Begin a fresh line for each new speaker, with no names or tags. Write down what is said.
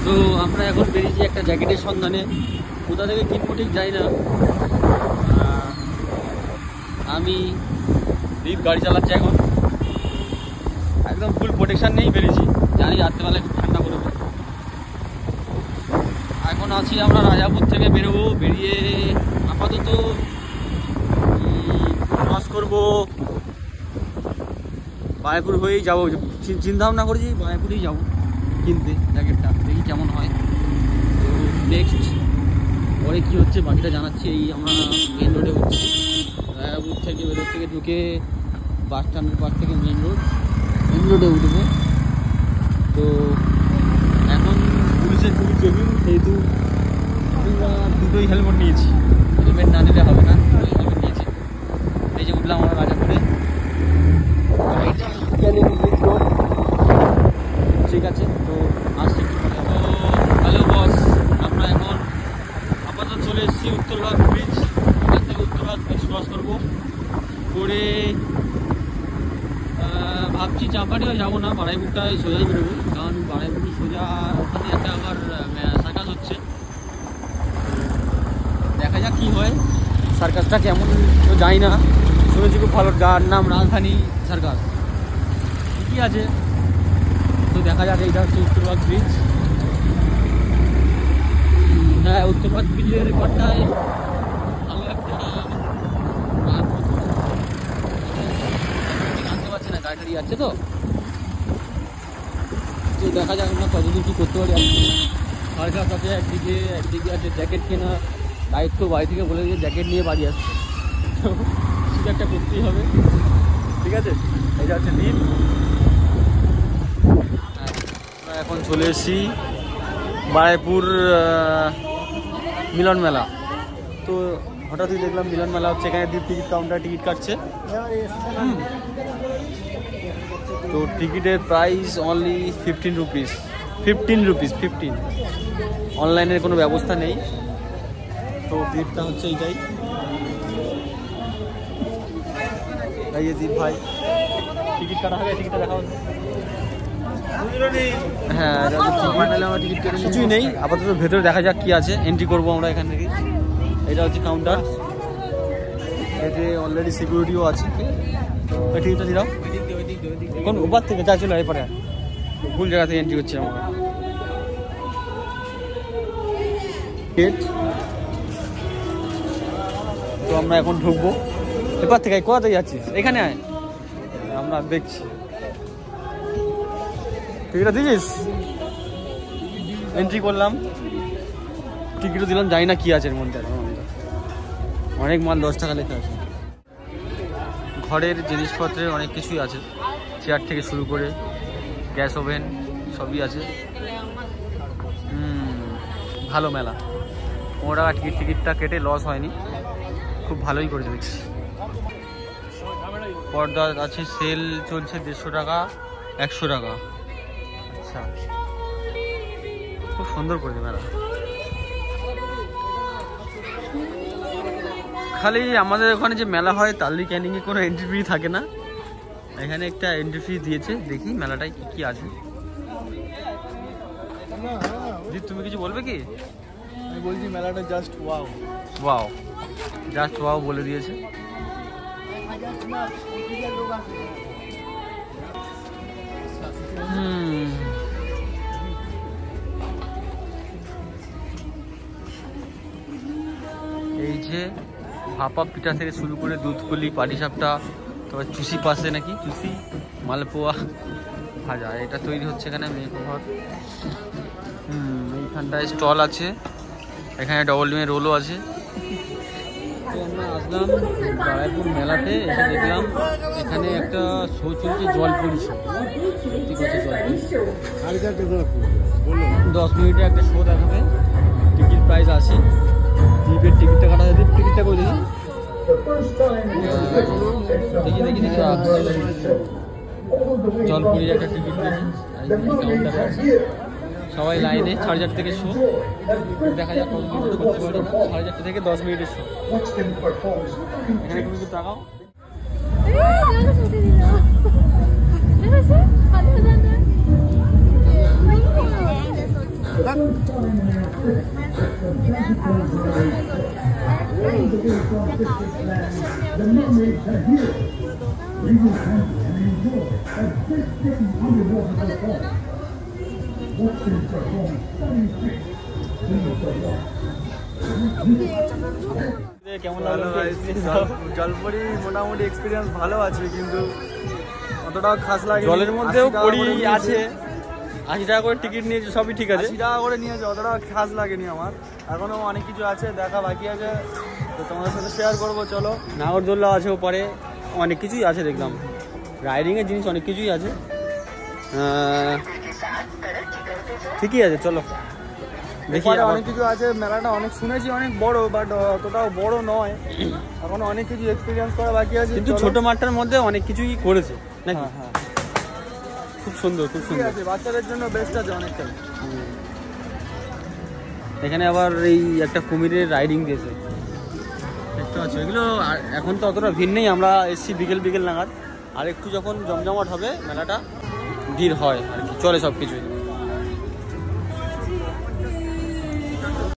তো আমরা এখন বেরিয়েছি একটা জ্যাকেটের সন্ধানে, কোথা থেকে কিনবো ঠিক যাই না। আমি দীপ গাড়ি চালাচ্ছি এখন, একদম ফুল প্রোটেকশান নিয়েই বেরিয়েছি, জানি রাত্রেবেলা একটু ঠান্ডা পড়বে। এখন আছি আমরা রাজাপুর থেকে বেরোবো, বেরিয়ে আপাতত ক্রস করবো বারাইপুর হয়েই যাবো, চিন্তা ভাবনা করেছি বারাইপুরেই যাবো কিনতে জ্যাকেটটা, দেখি কেমন হয়। তো নেক্সট পরে কী হচ্ছে বাকিটা জানাচ্ছি। এই আমরা মেন রোডে উঠছি, রাজাপুর থেকে ভেতর থেকে ঢুকে বাস স্ট্যান্ডের পাশ থেকে মেন রোডে উঠবো। তো এখন পুলিশের খুবই চেকিং, সেহেতু আমরা দুটোই হেলমেট নিয়েছি, হেলমেট না নিলে হবে না, হেলমেট নিয়েছি। এই যে উঠলাম আমরা রাজাপুরে, ঠিক আছে। তো আসছি একটু পরে। তো হ্যালো বস, আমরা এখন আপাতত চলে এসেছি উত্তরভাগ ব্রিজ। এখান থেকে উত্তরভাগ ব্রিজ ক্রস করবো করে ভাবছি চাপাটিও যাবো না, বারাইপুরটায় সোজাই বেরোবো, কারণ বারাইপুর সোজা ওখানে একটা আবার সার্কাস হচ্ছে, দেখা যাক কী হয়। সার্কাসটা কেমন তো যাই না, শুনেছি খুব ভালো, যার নাম রাজধানী সার্কাস, ঠিকই আছে। তো দেখা যাক। এইটা হচ্ছে উত্তরভাগ ব্রিজ। হ্যাঁ, উত্তরভাগ ব্রিজের পরটায় ভালো একটা জানতে পারছি না, গাড়ি যাচ্ছে তো দেখা যাক আমরা কতদূর কী করতে পারি। সার্কাস আছে একদিকে আছে জ্যাকেট কেনা দায়িত্ব, বাড়ি থেকে বলে দিয়ে জ্যাকেট নিয়ে বাড়ি আসছে, তো কিছু একটা করতেই হবে, ঠিক আছে। এটা হচ্ছে দিন। আমরা এখন চলে এসেছি বারাইপুর মিলন মেলা। তো হঠাৎই দেখলাম মিলন মেলা হচ্ছে, এখানে টিকিট কাউন্টার টিকিট কাটছে। তো টিকিটের প্রাইস অনলি 15 রুপিস। 15 অনলাইনের কোনো ব্যবস্থা নেই। তো ভিড়টা হচ্ছে এইটাই। এই যে দীপ ভাই টিকিট কাটা হবে, টিকিটটা দেখা হচ্ছে। হ্যাঁ, আমার টিকিট কেটে কিছুই নেই আপাতত, ভেতরে দেখা যাক কি আছে। এন্ট্রি করবো আমরা এখান থেকে। এটা হচ্ছে কাউন্টার, এতে অলরেডি সিকিউরিটিও আছে। টিকিটটা দিলাম কোন উপর থেকে, যা চলে এরপরে ভুল জায়গা থেকে এন্ট্রি করছি আমরা। তো আমরা এখন ঢুকবো এরপর থেকে। কোথা থেকে যাচ্ছিস? এখানে আয়, আমরা দেখছি। টিকিটটা দিয়েছিস? এন্ট্রি করলাম, টিকিটও দিলাম, জানি না কি আছে এর মধ্যে। অনেক মাল 10 টাকা লেখা আছে। ঘরের জিনিসপত্রের অনেক কিছুই আছে, চেয়ার থেকে শুরু করে গ্যাস ওভেন সবই আছে। ভালো মেলা, 15 টাকা টিকিটটা কেটে লস হয়নি, খুব ভালোই করে দেখছি। পর্দা আছে, সেল চলছে 150 টাকা 100 টাকা। আচ্ছা, খুব সুন্দর করেছে মেলা। খালি আমাদের ওখানে যে মেলা হয় তালদি ক্যানিংয়ে কোনো এন্ট্রি ফি থাকে না, এখানে একটা এন্ট্রি ফি দিয়েছে। দেখি মেলাটায় কি কি আছে। তুমি কিছু বলবে কি?
আমি বলছি মেলাটা just wow
wow, just wow বলে দিয়েছে। এই যে ভাপা পিঠা থেকে শুরু করে দুধপুলি, পাটিসাপটা, তারপর চুষি পাশে নাকি চুষি, মালপোয়া ভাজা, এটা তৈরি হচ্ছে এখানে মেঘঘর। এইখানটায় স্টল আছে, এখানে ডবল ডিমের রোলও আছে। তো আমরা আসলাম বারাইপুর মেলাতে, এসে দেখলাম এখানে একটা শো চলছে, জলপুরি শো। ঠিক আছে, জলপুরি 10 মিনিটে একটা শো দেখাবে, টিকিট প্রাইস আছে। দ্বীপের টিকিটটা কাটা যায়, দ্বীপ টিকিটটা করে দেখি দেখি দেখি জলপুরির একটা টিকিট কাউন্টারে আছে, সবাই লাইনে। 4:30 থেকে শো, দেখা যাক কত মিনিট করতে পারি। 4:30 থেকে 10 মিনিটের শো। এখানে তুমি একটু তাকাও। কেমন
ভালো জলপরি মোটামুটি এক্সপিরিয়েন্স ভালো আছে, কিন্তু অতটাও খাস লাগে।
জলের মধ্যেও পরি আছে, 80 টাকা করে টিকিট নিয়েছে, সবই ঠিক আছে।
80 টাকা করে নিয়েছে, অতটা খাস লাগেনি আমার। এখনো অনেক কিছু আছে দেখা বাকি আছে, তো তোমাদের সাথে শেয়ার করবো। চলো,
নাগরদোল্লা আছে ওপারে, অনেক কিছুই আছে দেখলাম, রাইডিংয়ের জিনিস অনেক কিছুই আছে। ঠিকই আছে, চলো দেখি।
অনেক কিছু আছে, মেলাটা অনেক শুনেছি অনেক বড়, বাট অতটাও বড় নয়। এখনো অনেক কিছু এক্সপিরিয়েন্স করা বাকি আছে,
কিন্তু ছোট মাঠটার মধ্যে অনেক কিছুই করেছে নাকি?
হ্যাঁ,
খুব সুন্দর, খুব
ঠিক
সুন্দর
আছে, বাচ্চাদের জন্য বেস্ট আছে অনেকটাই।
এখানে আবার এই একটা কুমিরের রাইডিং দিয়েছে, দেখতে পাচ্ছ। এগুলো এখন তো অতটা ভিড় নেই, আমরা এসছি বিকেল নাগাদ। আর একটু যখন জমজমাট হবে মেলাটা, ভিড় হয় আর কি, চলে সব কিছুই।